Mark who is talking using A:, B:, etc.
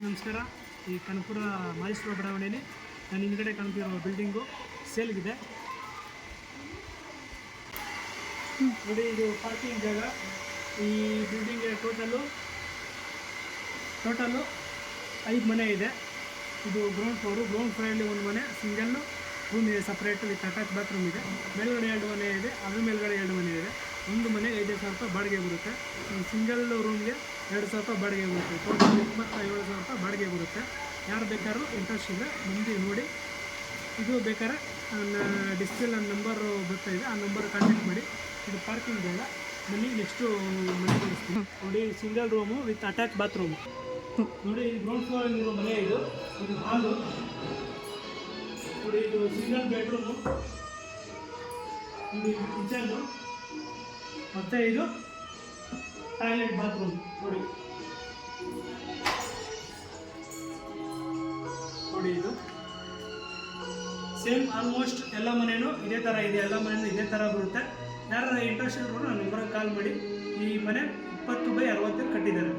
A: ನಮಸ್ಕಾರ. ಈ ಕನಕಪುರ ಮಹೇಶ್ವರ ಬಡಾವಣೆಯಲ್ಲಿ ನಾನು ಹಿಂದ್ಗಡೆ ಕಾಣ್ತಿರೋ ಬಿಲ್ಡಿಂಗು ಸೇಲ್ಗಿದೆ ನೋಡಿ. ಇದು ಪಾರ್ಕಿಂಗ್ ಜಾಗ. ಈ ಬಿಲ್ಡಿಂಗ್ ಟೋಟಲು 5 ಮನೆ ಇದೆ. ಇದು ಗ್ರೌಂಡ್ ಫ್ಲೋರಲ್ಲಿ ಒಂದು ಮನೆ ಸಿಂಗಲ್ ರೂಮ್ ಇದೆ, ಸಪ್ರೇಟ್ ವಿತ್ ಅಟ್ಯಾಚ್ ಬಾತ್ರೂಮ್ ಇದೆ. ಮೇಲ್ಗಡೆ 2 ಮನೆ ಇದೆ, ಅದ್ರ ಮೇಲ್ಗಡೆ 2 ಮನೆ ಇದೆ. ಒಂದು ಮನೆಗೆ 5,000 ರೂಪಾಯಿ ಬಾಡಿಗೆ ಬರುತ್ತೆ. ಸಿಂಗಲ್ ರೂಮ್ಗೆ 2,000 ರೂಪಾಯಿ ಬಾಡಿಗೆ ಬರುತ್ತೆ. ಟೋಟಲ್ 27,000 ರೂಪಾಯಿ ಬಾಡಿಗೆ ಬರುತ್ತೆ. ಯಾರು ಬೇಕಾದ್ರೂ ಇಂಟ್ರೆಸ್ಟ್ ಇದ್ದರೆ ಮುಂದೆ ನೋಡಿ. ಇದು ಬೇಕಾದ್ರೆ ಡಿಸ್ಪ್ಲೇ ನನ್ನ ನಂಬರು ಬರ್ತಾಯಿದೆ, ಆ ನಂಬರ್ ಕಾಂಟ್ಯಾಕ್ಟ್ ಮಾಡಿ. ಇದು ಪಾರ್ಕಿಂಗ್ ಜಾಗ. ಬನ್ನಿ ನೆಕ್ಸ್ಟು ಮನೆ ತೋರಿಸ್ತೀನಿ ನೋಡಿ. Single room with attach bathroom ನೋಡಿ. ಗ್ರೌಂಡ್ ಫ್ಲೋರಲ್ಲಿರೋ ಮನೆ ಇದು ಹಾಲು ನೋಡಿ. ಇದು ಸಿಂಗಲ್ ಬೆಡ್ರೂಮು ನೋಡಿ, ಕಿಚನ್ನು ಮತ್ತು ಇದು ಟಾಯ್ಲೆಟ್ ಬಾತ್ರೂಮ್ ನೋಡಿ. ಇದು ಸೇಮ್ ಆಲ್ಮೋಸ್ಟ್ ಎಲ್ಲ ಮನೆಯೂ ಇದೇ ಥರ ಇದೆ. ಎಲ್ಲ ಮನೆಯೂ ಇದೇ ಥರ ಬರುತ್ತೆ. ಯಾರು ಇಂಟ್ರೆಸ್ಟ್ ಇದ್ರು ನನ್ನ ನಂಬರ್ಗೆ ಕಾಲ್ ಮಾಡಿ. ಈ ಮನೆ 20/60 ಕಟ್ಟಿದ್ದಾರೆ.